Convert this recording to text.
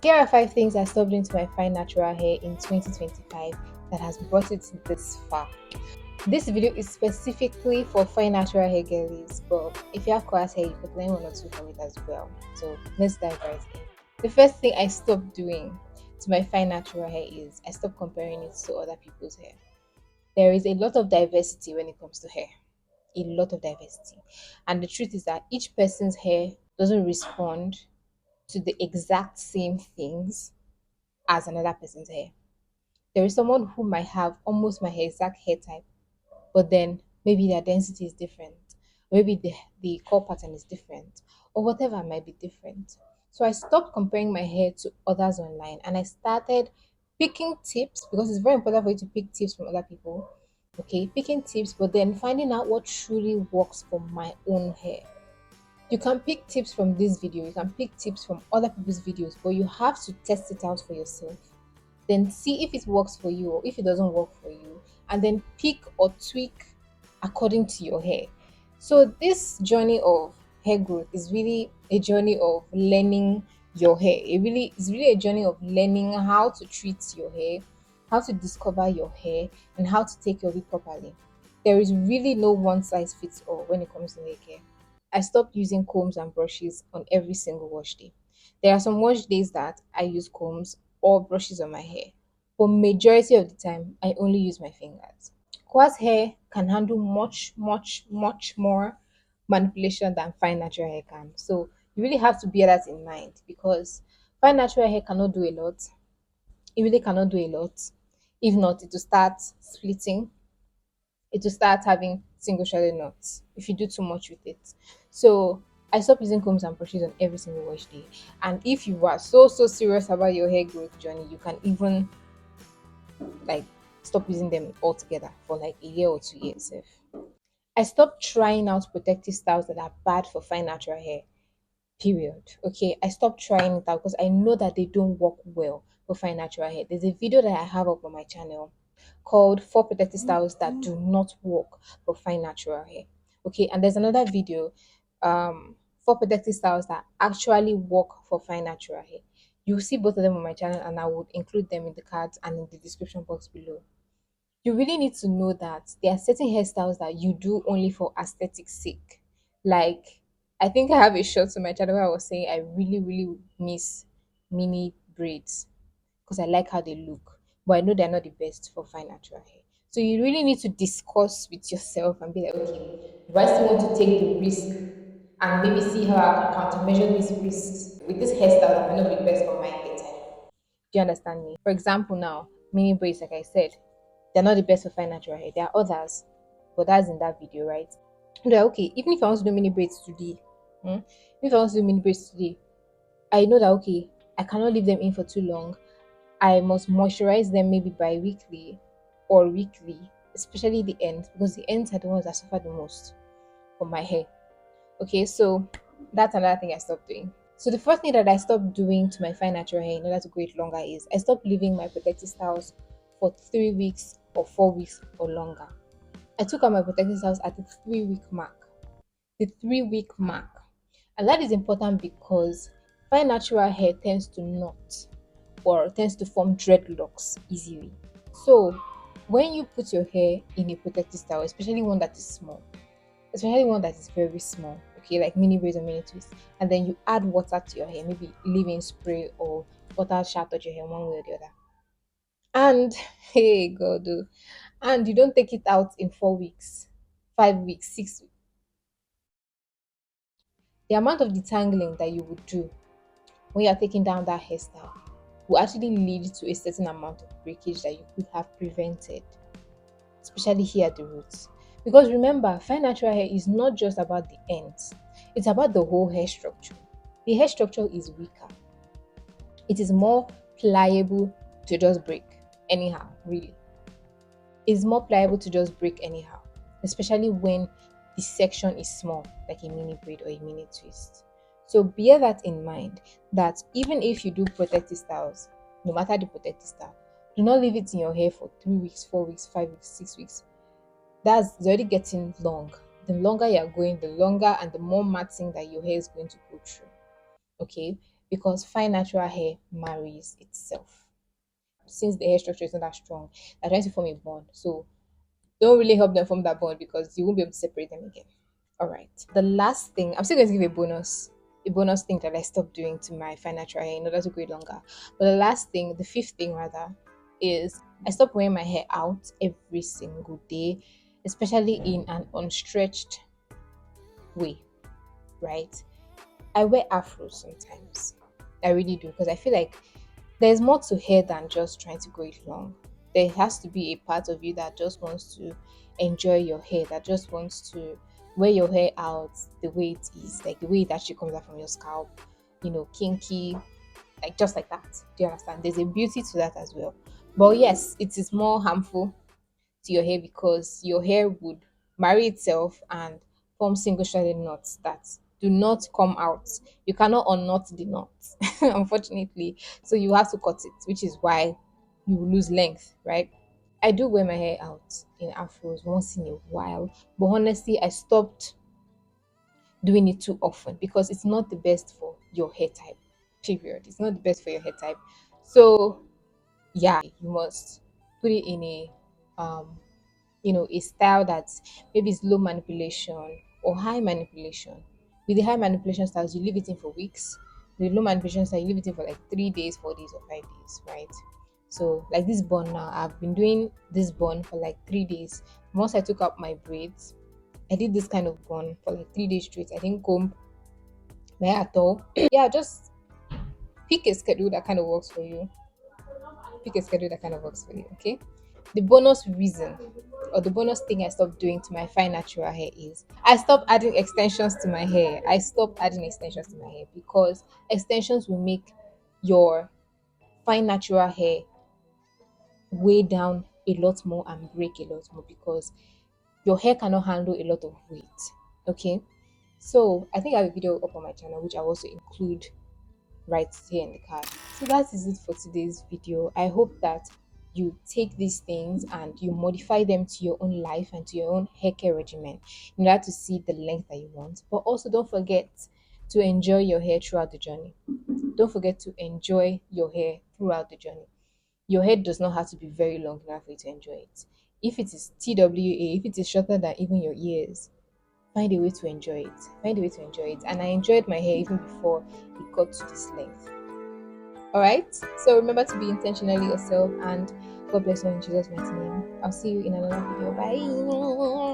Here are 5 things I stopped doing to my fine natural hair in 2025 that has brought it this far. This video is specifically for fine natural hair girlies, but if you have coarse hair, you could learn one or two from it as well. So let's dive right in. The first thing I stopped doing to my fine natural hair is I stopped comparing it to other people's hair. There is a lot of diversity when it comes to hair, a lot of diversity. And the truth is that each person's hair doesn't respond to the exact same things as another person's hair. There is someone who might have almost my exact hair type, but then maybe their density is different. Maybe the curl pattern is different, or whatever might be different. So I stopped comparing my hair to others online and I started picking tips because it's very important for you to pick tips from other people. Okay, picking tips, but then finding out what truly works for my own hair. You can pick tips from this video, you can pick tips from other people's videos, but you have to test it out for yourself. Then see if it works for you or if it doesn't work for you, and then pick or tweak according to your hair. So, this journey of hair growth is really a journey of learning your hair. It's really a journey of learning how to treat your hair, how to discover your hair, and how to take care of it properly. There is really no one size fits all when it comes to hair care. I stopped using combs and brushes on every single wash day. There are some wash days that I use combs or brushes on my hair, but majority of the time I only use my fingers. Coarse hair can handle much more manipulation than fine natural hair can. So you really have to bear that in mind because fine natural hair cannot do a lot. It really cannot do a lot. If not, it will start splitting, it will start having single shaded knots if you do too much with it. So I stopped using combs and brushes on every single wash day. And if you are so serious about your hair growth journey, you can even like stop using them altogether for like a year or 2 years. I stopped trying out protective styles that are bad for fine natural hair. Period. Okay, I stopped trying it out because I know that they don't work well for fine natural hair. There's a video that I have up on my channel called 4 protective styles that do not work for fine natural hair. Okay, and there's another video, 4 protective styles that actually work for fine natural hair. You'll see both of them on my channel, and I would include them in the cards and in the description box below. You really need to know that there are certain hairstyles that you do only for aesthetic sake. Like, I think I have a shot on my channel where I was saying I really miss mini braids because I like how they look, but I know they're not the best for fine natural hair. So you really need to discuss with yourself and be like, okay, do I still want to take the risk and maybe see how I can countermeasure these risks with this hairstyle that might not be the best for my hair type? Do you understand me? For example, now mini braids, like I said, they're not the best for fine natural hair. There are others, but that's in that video, right? And they're okay. Even if I want to do mini braids today, if I want to do mini braids today, I know that okay, I cannot leave them in for too long. I must moisturize them maybe bi-weekly or weekly, especially the ends, because the ends are the ones that suffer the most for my hair. Okay, so that's another thing I stopped doing. So the first thing that I stopped doing to my fine natural hair in order to grow it longer is I stopped leaving my protective styles for 3 weeks or 4 weeks or longer. I took out my protective styles at the 3 week mark. The 3 week mark. And that is important because fine natural hair tends to knot or tends to form dreadlocks easily. So when you put your hair in a protective style, especially one that is small, especially one that is very small, okay, like mini braids or mini twists, and then you add water to your hair, maybe leave-in spray or water shall touch your hair one way or the other. And hey God, oh, and you don't take it out in 4 weeks, 5 weeks, 6 weeks. The amount of detangling that you would do when you're taking down that hairstyle will actually lead to a certain amount of breakage that you could have prevented, especially here at the roots. Because remember, fine natural hair is not just about the ends, it's about the whole hair structure. The hair structure is weaker, it is more pliable to just break anyhow, really. It's more pliable to just break anyhow, especially when the section is small, like a mini braid or a mini twist. So bear that in mind that even if you do protective styles, no matter the protective style, do not leave it in your hair for 3 weeks, 4 weeks, 5 weeks, 6 weeks. That's it's already getting long. The longer you're going, the longer and the more matting that your hair is going to go through. Okay. because fine natural hair marries itself. Since the hair structure is not that strong, they're trying to form a bond. So don't really help them form that bond because you won't be able to separate them again. All right. The last thing, I'm still going to give a bonus thing that I stopped doing to my fine natural hair in order to grow it longer. But the last thing, the fifth thing rather, is I stopped wearing my hair out every single day, especially in an unstretched way, right? I wear afros sometimes. I really do because I feel like there's more to hair than just trying to grow it long. There has to be a part of you that just wants to enjoy your hair, that just wants to wear your hair out the way it is, like the way it actually comes out from your scalp, kinky, like just like that. Do you understand? There's a beauty to that as well. But yes, it is more harmful to your hair because your hair would marry itself and form single threaded knots that do not come out. You cannot unknot the knot, unfortunately. So you have to cut it, which is why you will lose length, right? I do wear my hair out in afros once in a while, but honestly, I stopped doing it too often because it's not the best for your hair type. Period. It's not the best for your hair type. So yeah, you must put it in um a style that maybe is low manipulation or high manipulation. With the high manipulation styles, you leave it in for weeks. The low manipulation style, you leave it in for like 3 days, 4 days, or 5 days, right? So like this bun now, I've been doing this bun for like 3 days. Once I took out my braids, I did this kind of bun for like 3 days straight. I didn't comb my hair at all. Yeah, just pick a schedule that kind of works for you. Pick a schedule that kind of works for you, okay? The bonus reason or the bonus thing I stopped doing to my fine natural hair is I stopped adding extensions to my hair. I stopped adding extensions to my hair because extensions will make your fine natural hair weigh down a lot more and break a lot more because your hair cannot handle a lot of weight. Okay. So I think I have a video up on my channel which I also include right here in the card. So that is it for today's video. I hope that you take these things and you modify them to your own life and to your own hair care regimen in order to see the length that you want. But also don't forget to enjoy your hair throughout the journey. Don't forget to enjoy your hair throughout the journey. Your hair does not have to be very long enough for you to enjoy it. If it is TWA, if it is shorter than even your ears, find a way to enjoy it. Find a way to enjoy it. And I enjoyed my hair even before it got to this length. All right. So remember to be intentionally yourself and God bless you in Jesus' mighty name. I'll see you in another video. Bye.